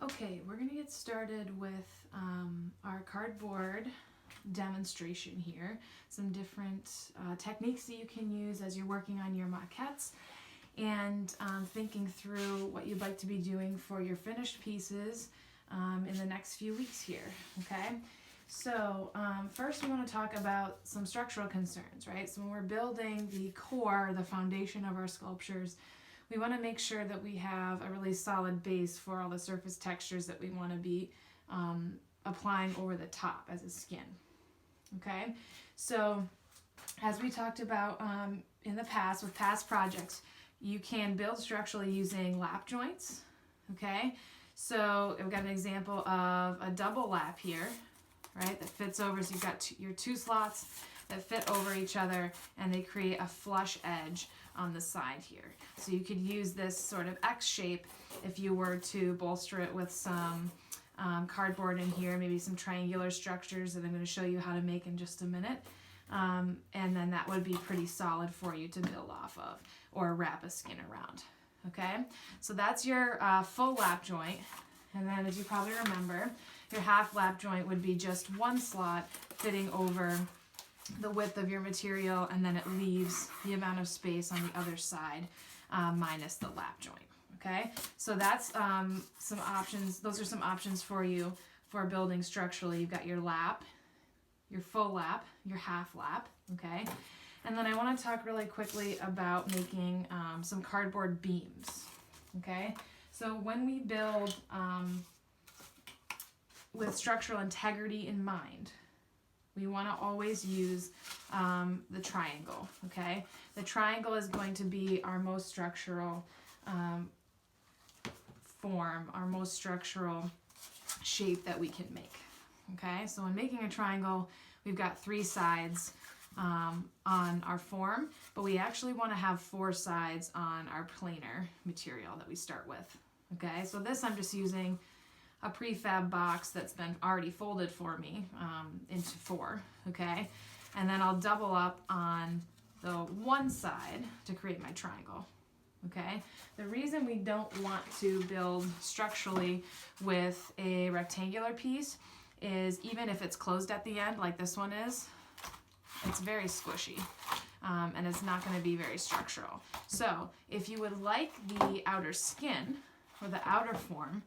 Okay, we're gonna get started with our cardboard demonstration here. Some different techniques that you can use as you're working on your maquettes and thinking through what you'd like to be doing for your finished pieces in the next few weeks here, okay? So first we want to talk about some structural concerns, right? So when we're building the core, the foundation of our sculptures, we want to make sure that we have a really solid base for all the surface textures that we want to be applying over the top as a skin, okay? So as we talked about in the past with past projects, you can build structurally using lap joints, okay? So I've got an example of a double lap here, right, that fits over. So you've got your two slots that fit over each other and they create a flush edge on the side here. So you could use this sort of X shape if you were to bolster it with some cardboard in here, maybe some triangular structures that I'm going to show you how to make in just a minute. And then that would be pretty solid for you to build off of or wrap a skin around. Okay, so that's your full lap joint. And then as you probably remember, your half lap joint would be just one slot fitting over the width of your material, and then it leaves the amount of space on the other side minus the lap joint. Okay, so that's some options. Those are some options for you for building structurally. You've got your lap, your full lap, your half lap, okay? And then I want to talk really quickly about making some cardboard beams, okay? So when we build with structural integrity in mind, we want to always use the triangle, okay? The triangle is going to be our most structural form, our most structural shape that we can make, okay? So when making a triangle, we've got 3 sides on our form, but we actually want to have 4 sides on our planer material that we start with, okay? So this I'm just using a prefab box that's been already folded for me into 4, okay? And then I'll double up on the one side to create my triangle, okay? The reason we don't want to build structurally with a rectangular piece is even if it's closed at the end like this one is, it's very squishy and it's not going to be very structural. So if you would like the outer skin or the outer form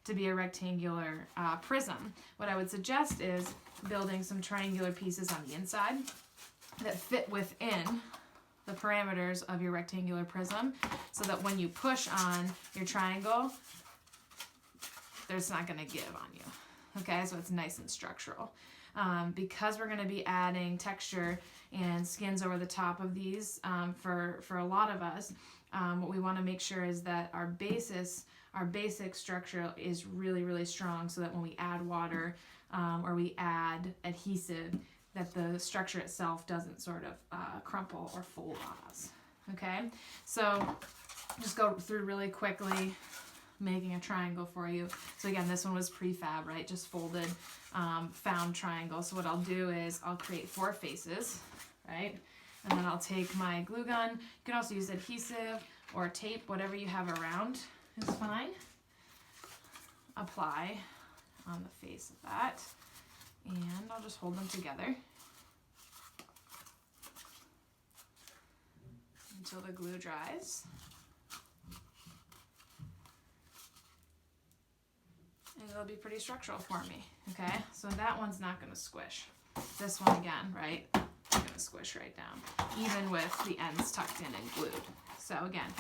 to be a rectangular prism, what I would suggest is building some triangular pieces on the inside that fit within the parameters of your rectangular prism so that when you push on your triangle, there's not going to give on you. Okay, so it's nice and structural. Because we're going to be adding texture and skins over the top of these for a lot of us, what we want to make sure is that our basic structure is really, really strong so that when we add water or we add adhesive, that the structure itself doesn't sort of crumple or fold on us. Okay, so just go through really quickly making a triangle for you. So again, this one was prefab, right? Just folded, found triangle. So what I'll do is I'll create 4 faces, right? And then I'll take my glue gun. You can also use adhesive or tape, whatever you have around is fine. Apply on the face of that. And I'll just hold them together until the glue dries. And it'll be pretty structural for me, okay? So that one's not going to squish. This one again, right, it's going to squish right down, even with the ends tucked in and glued. So again,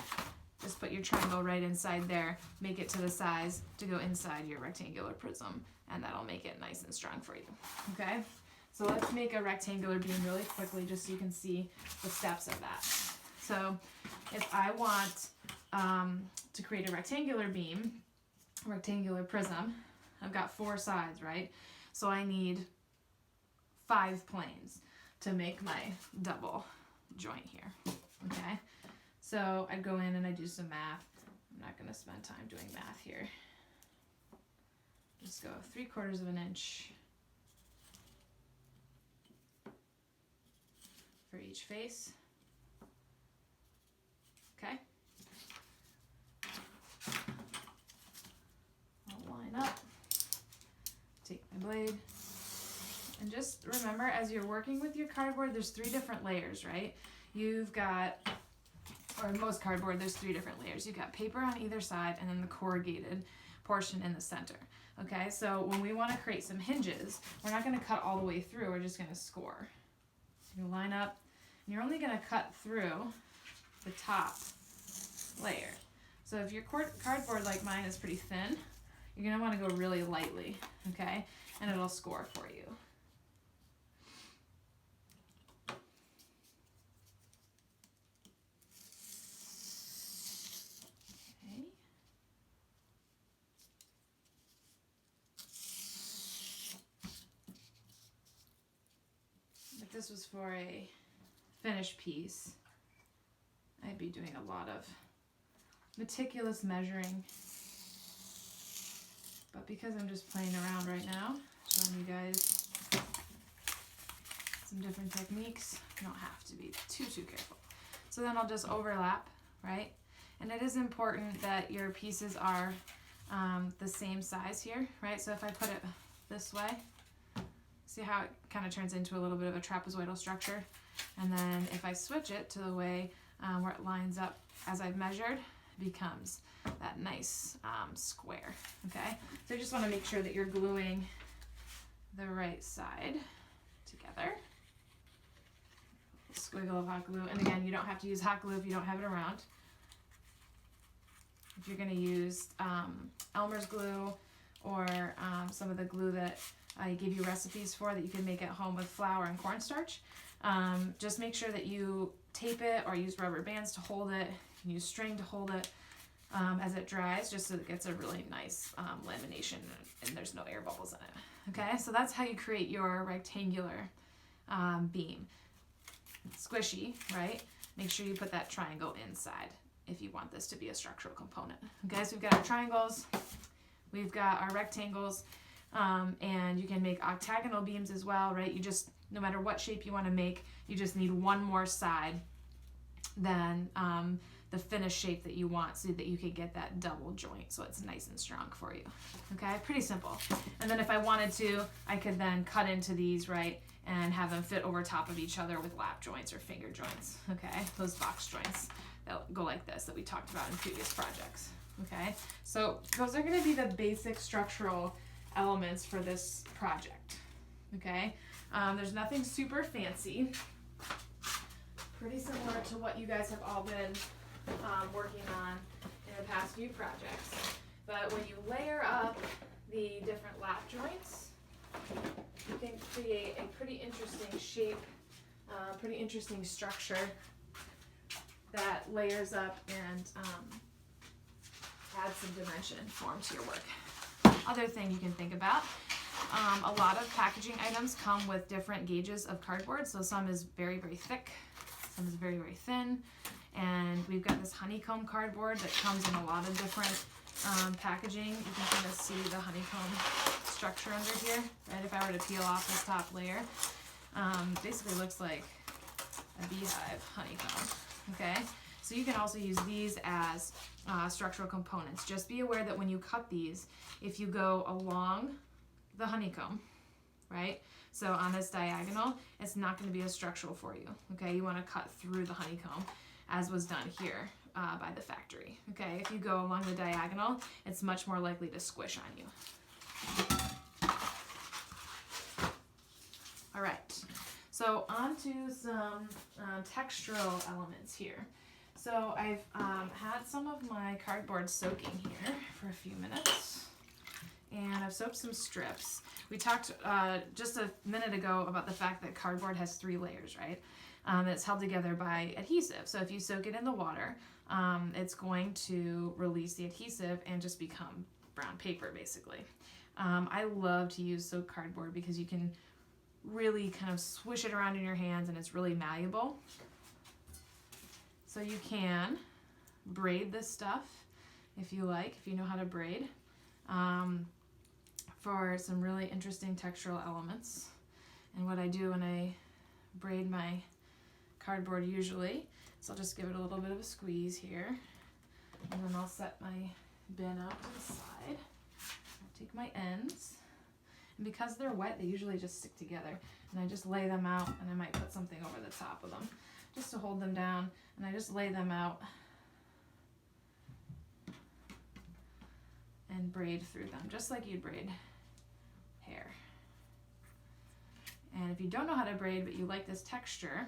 just put your triangle right inside there, make it to the size to go inside your rectangular prism, and that'll make it nice and strong for you, okay? So let's make a rectangular beam really quickly just so you can see the steps of that. So if I want to create a rectangular beam, rectangular prism, I've got 4 sides, right? So I need 5 planes to make my double joint here, okay? So I go in and I do some math. I'm not going to spend time doing math here. Just go 3/4 of an inch for each face, okay? I'll line blade. And just remember, as you're working with your cardboard, there's 3 different layers, right? You've got, or most cardboard, there's 3 different layers. You've got paper on either side and then the corrugated portion in the center. Okay, so when we want to create some hinges, we're not going to cut all the way through, we're just going to score. So you line up, and you're only going to cut through the top layer. So if your cardboard like mine is pretty thin, you're going to want to go really lightly, okay? And it'll score for you. Okay. If this was for a finished piece, I'd be doing a lot of meticulous measuring. But because I'm just playing around right now, showing you guys some different techniques, you don't have to be too careful. So then I'll just overlap, right? And it is important that your pieces are the same size here, right? So if I put it this way, see how it kind of turns into a little bit of a trapezoidal structure? And then if I switch it to the way where it lines up as I've measured, it becomes that nice square, okay? So you just want to make sure that you're gluing the right side together. Squiggle of hot glue. And again, you don't have to use hot glue if you don't have it around. If you're going to use Elmer's glue or some of the glue that I give you recipes for that you can make at home with flour and cornstarch, just make sure that you tape it or use rubber bands to hold it. You can use string to hold it as it dries, just so it gets a really nice lamination and there's no air bubbles in it. Okay, so that's how you create your rectangular beam. It's squishy, right? Make sure you put that triangle inside if you want this to be a structural component. Okay, so we've got our triangles, we've got our rectangles, and you can make octagonal beams as well, right? You just, no matter what shape you want to make, you just need one more side than the finished shape that you want so that you can get that double joint so it's nice and strong for you. Okay, pretty simple. And then if I wanted to, I could then cut into these, right, and have them fit over top of each other with lap joints or finger joints, okay? Those box joints that go like this that we talked about in previous projects, okay? So those are gonna be the basic structural elements for this project, okay? There's nothing super fancy. Pretty similar to what you guys have all been working on in the past few projects. But when you layer up the different lap joints, you can create a pretty interesting shape, pretty interesting structure that layers up and adds some dimension and form to your work. Other thing you can think about, a lot of packaging items come with different gauges of cardboard. So some is very thick, some is very thin, and we've got this honeycomb cardboard that comes in a lot of different packaging. You can kind of see the honeycomb structure under here, right? If I were to peel off this top layer, basically looks like a beehive honeycomb, okay? So you can also use these as structural components. Just be aware that when you cut these, if you go along the honeycomb, right? So on this diagonal, it's not going to be as structural for you, okay? You want to cut through the honeycomb, as was done here by the factory, okay? If you go along the diagonal, it's much more likely to squish on you. All right, so on to some textural elements here. So I've had some of my cardboard soaking here for a few minutes, and I've soaked some strips. We talked just a minute ago about the fact that cardboard has 3 layers, right? It's held together by adhesive. So if you soak it in the water, it's going to release the adhesive and just become brown paper, basically. I love to use soaked cardboard because you can really kind of swish it around in your hands and it's really malleable. So you can braid this stuff if you like, if you know how to braid, for some really interesting textural elements. And what I do when I braid my cardboard usually is I'll just give it a little bit of a squeeze here, and then I'll set my bin out to the side. I'll take my ends, And because they're wet, they usually just stick together. And I just lay them out, and I might put something over the top of them just to hold them down. And I just lay them out and braid through them, just like you'd braid hair. And if you don't know how to braid, but you like this texture,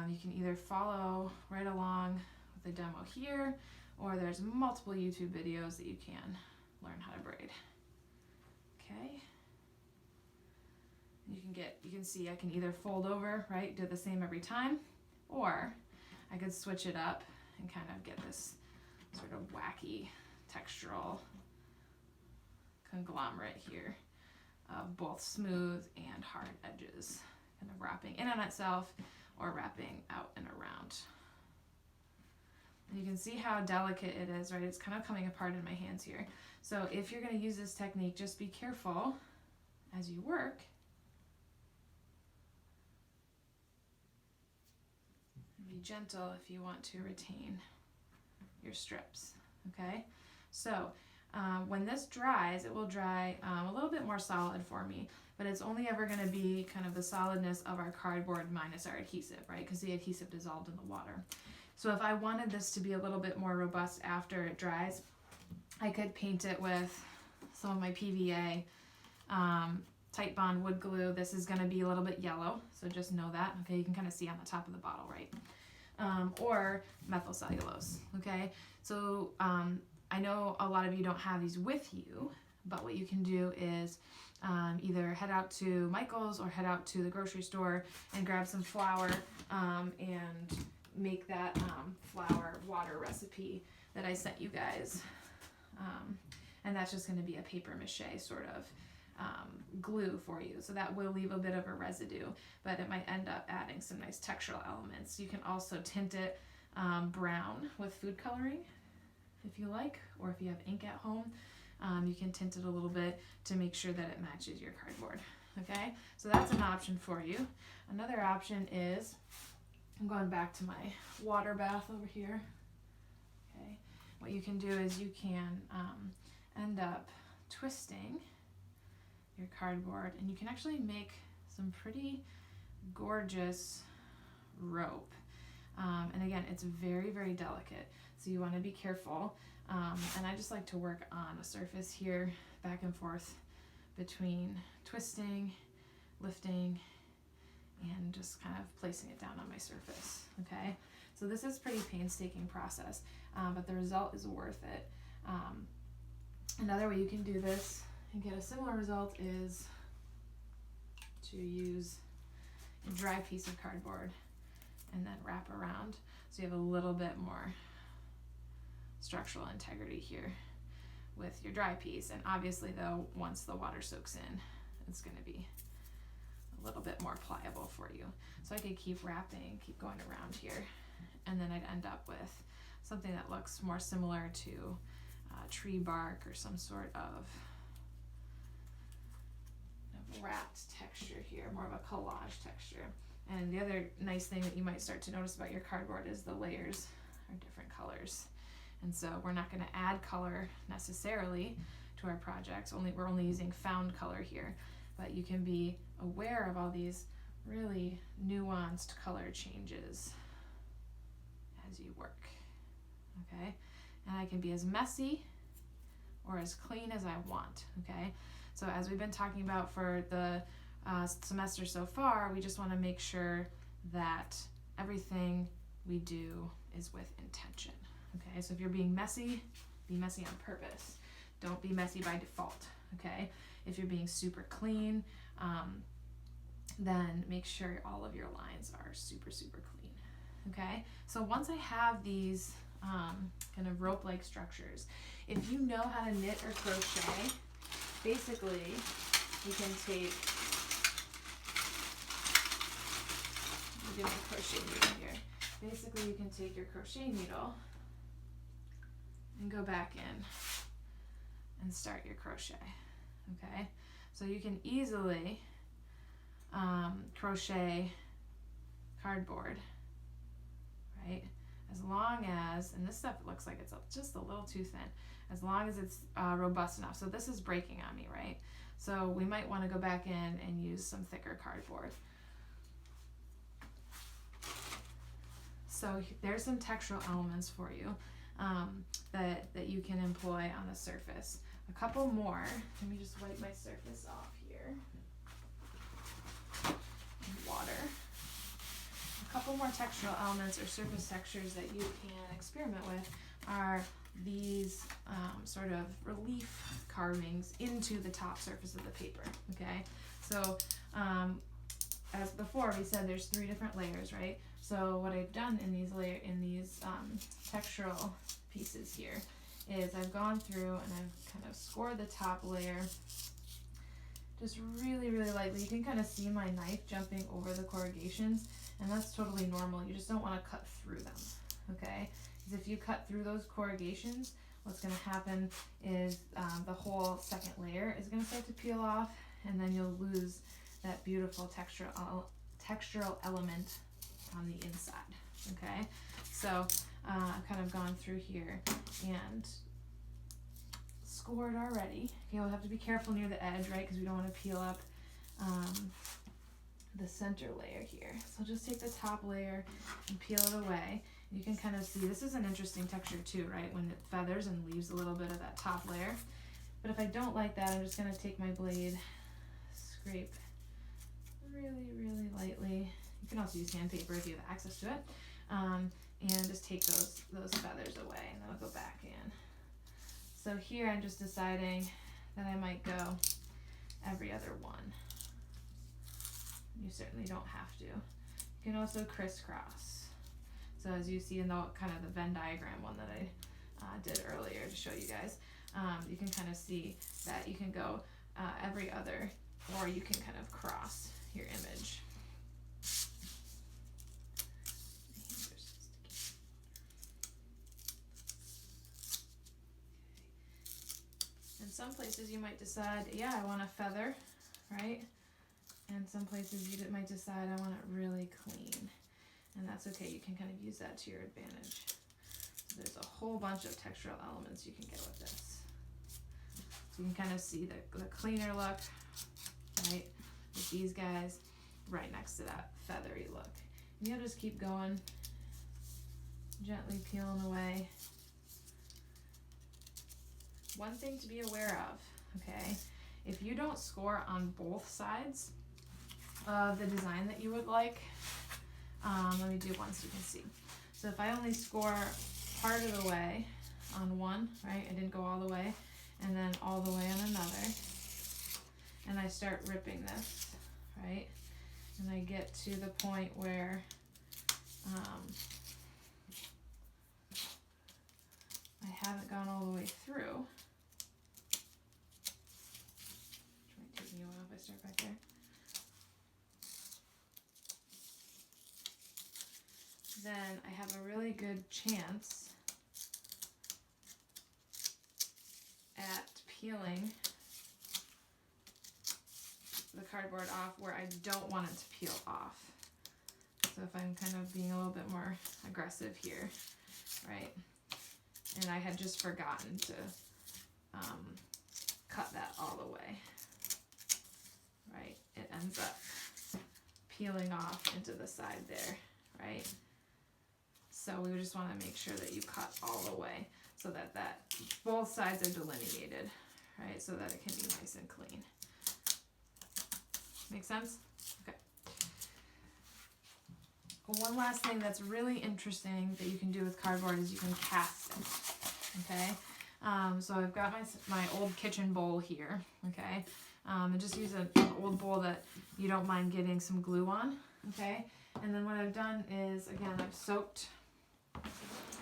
you can either follow right along with the demo here, or there's multiple YouTube videos that you can learn how to braid. Okay. You can see I can either fold over, right, do the same every time, or I could switch it up and kind of get this sort of wacky textural conglomerate here of both smooth and hard edges, kind of wrapping in on itself or wrapping out and around. And you can see how delicate it is, right? It's kind of coming apart in my hands here. So if you're going to use this technique, just be careful as you work. Be gentle if you want to retain your strips, okay? So when this dries, it will dry a little bit more solid for me, but it's only ever going to be kind of the solidness of our cardboard minus our adhesive, right? Because the adhesive dissolved in the water. So if I wanted this to be a little bit more robust after it dries, I could paint it with some of my PVA Titebond wood glue. This is going to be a little bit yellow, so just know that. Okay, you can kind of see on the top of the bottle, right? Or methyl cellulose, okay? So I know a lot of you don't have these with you, but what you can do is either head out to Michael's or head out to the grocery store and grab some flour and make that flour water recipe that I sent you guys. And that's just going to be a paper mache sort of glue for you. So that will leave a bit of a residue, but it might end up adding some nice textural elements. You can also tint it brown with food coloring if you like, or if you have ink at home, you can tint it a little bit to make sure that it matches your cardboard. Okay, so that's an option for you. Another option is, I'm going back to my water bath over here. Okay, what you can do is you can end up twisting your cardboard, and you can actually make some pretty gorgeous rope. And again, it's very, very delicate, so you want to be careful. And I just like to work on a surface here, back and forth between twisting, lifting, and just kind of placing it down on my surface, okay? So this is a pretty painstaking process, but the result is worth it. Another way you can do this and get a similar result is to use a dry piece of cardboard and then wrap around, so you have a little bit more structural integrity here with your dry piece. And obviously though, once the water soaks in, it's going to be a little bit more pliable for you. So I could keep wrapping, keep going around here, and then I'd end up with something that looks more similar to tree bark or some sort of wrapped texture here, more of a collage texture. And the other nice thing that you might start to notice about your cardboard is the layers are different colors. And so we're not going to add color necessarily to our projects. We're only using found color here, but you can be aware of all these really nuanced color changes as you work. Okay, and I can be as messy or as clean as I want. Okay, so as we've been talking about for the semester so far, we just want to make sure that everything we do is with intention. Okay, so if you're being messy, be messy on purpose. Don't be messy by default, okay? If you're being super clean, then make sure all of your lines are super, super clean, okay? So once I have these kind of rope-like structures, if you know how to knit or crochet, basically you can take, I'm doing a crochet needle here. Basically you can take your crochet needle and go back in and start your crochet, okay? So you can easily crochet cardboard, right? As long as, and this stuff looks like it's just a little too thin, as long as it's robust enough. So this is breaking on me, right? So we might want to go back in and use some thicker cardboard. So there's some textural elements for you that you can employ on the surface. A couple more. Let me just wipe my surface off here. Water. A couple more textural elements or surface textures that you can experiment with are these sort of relief carvings into the top surface of the paper. Okay, so as before we said, there's 3 different layers, right? So what I've done in these textural pieces here is I've gone through and I've kind of scored the top layer just really, really lightly. You can kind of see my knife jumping over the corrugations, and that's totally normal. You just don't want to cut through them, okay? Because if you cut through those corrugations, what's going to happen is the whole second layer is going to start to peel off, and then you'll lose that beautiful textural element on the inside, okay? So I've kind of gone through here and scored already. You'll have to be careful near the edge, right? Because we don't want to peel up the center layer here. So just take the top layer and peel it away. You can kind of see, this is an interesting texture too, right? When it feathers and leaves a little bit of that top layer. But if I don't like that, I'm just going to take my blade, scrape really, really lightly. You can also use sandpaper if you have access to it. And just take those feathers away, and then I'll go back in. So here I'm just deciding that I might go every other one. You certainly don't have to. You can also crisscross. So as you see in the kind of the Venn diagram one that I did earlier to show you guys, you can kind of see that you can go every other, or you can kind of cross your image. In some places you might decide, yeah, I want a feather, right? And some places you might decide, I want it really clean. And that's okay, you can kind of use that to your advantage. So there's a whole bunch of textural elements you can get with this. So you can kind of see the cleaner look, right? With these guys right next to that feathery look. And you'll just keep going, gently peeling away. One thing to be aware of, okay, if you don't score on both sides of the design that you would like, let me do one so you can see. So if I only score part of the way on one, right, I didn't go all the way, and then all the way on another, and I start ripping this, right, and I get to the point where I haven't gone all the way through. Might take me a while if I start back there. Then I have a really good chance at peeling the cardboard off where I don't want it to peel off. So if I'm kind of being a little bit more aggressive here, right? And I had just forgotten to cut that all the way, right? It ends up peeling off into the side there, right? So we just want to make sure that you cut all the way so that both sides are delineated, right? So that it can be nice and clean. Make sense? Okay. One last thing that's really interesting that you can do with cardboard is you can cast it, okay? So I've got my old kitchen bowl here, okay? And just use an old bowl that you don't mind getting some glue on, okay? And then what I've done is, again, I've soaked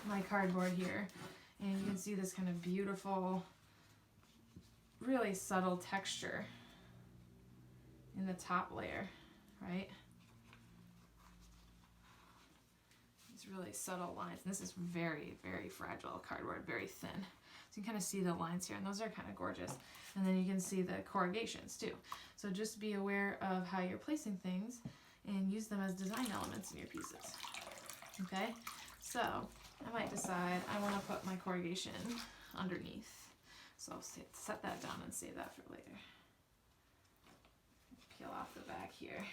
my cardboard here, and you can see this kind of beautiful, really subtle texture in the top layer, right? These really subtle lines. And this is very, very fragile cardboard, very thin. So you can kind of see the lines here, and those are kind of gorgeous. And then you can see the corrugations too. So just be aware of how you're placing things and use them as design elements in your pieces. Okay? So I might decide I want to put my corrugation underneath. So I'll set that down and save that for later. peel off the back here.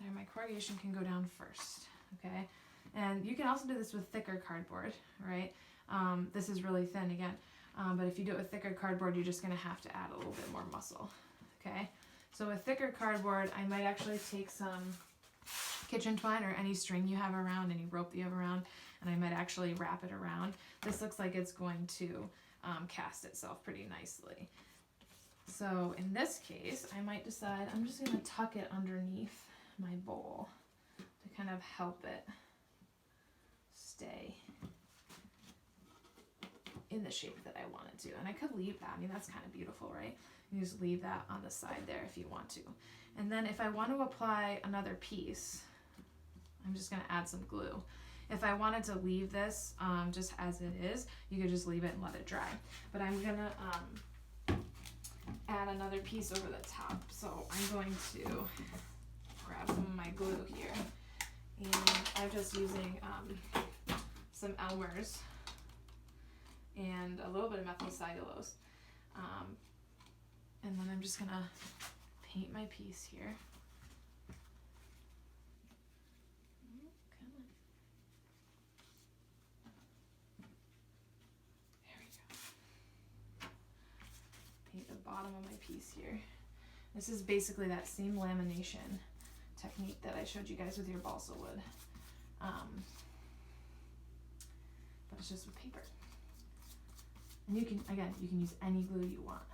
There, my corrugation can go down first, okay? And you can also do this with thicker cardboard, right? This is really thin again, but if you do it with thicker cardboard, you're just gonna have to add a little bit more muscle, okay? So with thicker cardboard, I might actually take some kitchen twine or any string you have around, any rope that you have around, and I might actually wrap it around. This looks like it's going to cast itself pretty nicely. So in this case, I might decide I'm just gonna tuck it underneath my bowl to kind of help it stay in the shape that I want it to. And I could leave that, I mean, that's kind of beautiful, right? You just leave that on the side there if you want to. And then if I want to apply another piece, I'm just gonna add some glue. If I wanted to leave this just as it is, you could just leave it and let it dry. But I'm gonna add another piece over the top. So I'm going to grab some of my glue here. And I'm just using some Elmer's and a little bit of methyl cellulose. And then I'm just gonna paint my piece here. The bottom of my piece here. This is basically that same lamination technique that I showed you guys with your balsa wood, but it's just with paper. And you can, again, you can use any glue you want.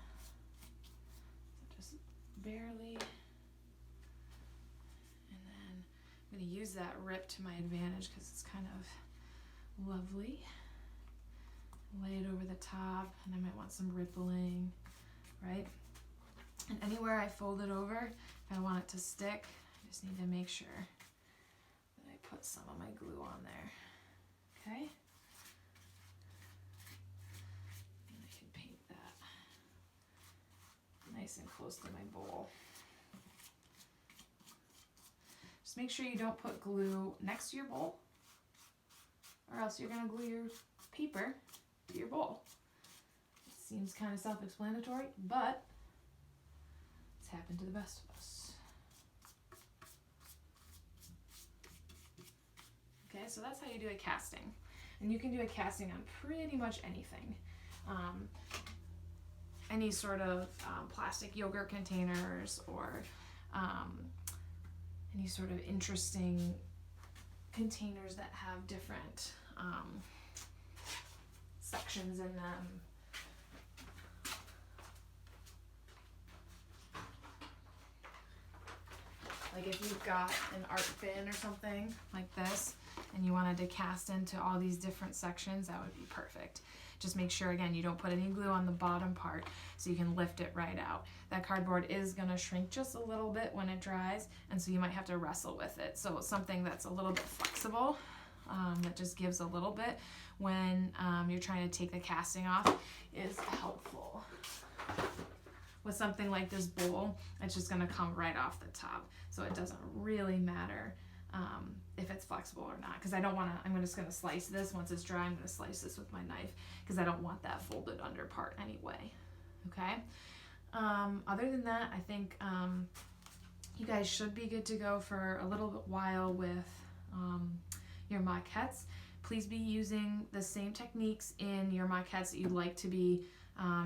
So just barely, and then I'm going to use that rip to my advantage because it's kind of lovely. Lay it over the top, and I might want some rippling. Right? And anywhere I fold it over, if I want it to stick, I just need to make sure that I put some of my glue on there. Okay? And I can paint that nice and close to my bowl. Just make sure you don't put glue next to your bowl, or else you're going to glue your paper to your bowl. Seems kind of self-explanatory, but it's happened to the best of us. Okay, so that's how you do a casting. And you can do a casting on pretty much anything. Any sort of plastic yogurt containers, or any sort of interesting containers that have different sections in them. Like if you've got an art bin or something like this and you wanted to cast into all these different sections, that would be perfect. Just make sure, again, you don't put any glue on the bottom part so you can lift it right out. That cardboard is gonna shrink just a little bit when it dries, and so you might have to wrestle with it. So something that's a little bit flexible, that just gives a little bit when you're trying to take the casting off, is helpful. With something like this bowl, it's just gonna come right off the top. So it doesn't really matter if it's flexible or not, because I don't wanna, I'm just gonna slice this. Once it's dry, I'm gonna slice this with my knife because I don't want that folded under part anyway, okay? Other than that, I think you guys should be good to go for a little bit while with your maquettes. Please be using the same techniques in your maquettes that you'd like to be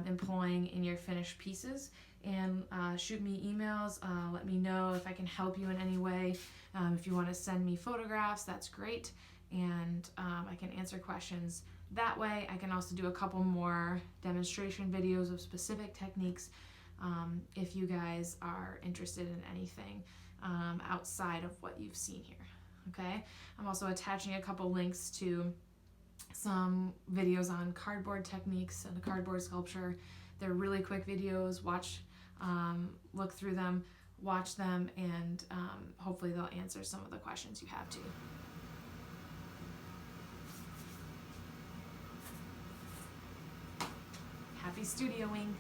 employing in your finished pieces, and shoot me emails. Let me know if I can help you in any way. If you want to send me photographs, that's great, and I can answer questions that way. I can also do a couple more demonstration videos of specific techniques if you guys are interested in anything outside of what you've seen here. Okay, I'm also attaching a couple links to some videos on cardboard techniques and cardboard sculpture. They're really quick videos. Look through them, watch them, and hopefully they'll answer some of the questions you have too. Happy studioing!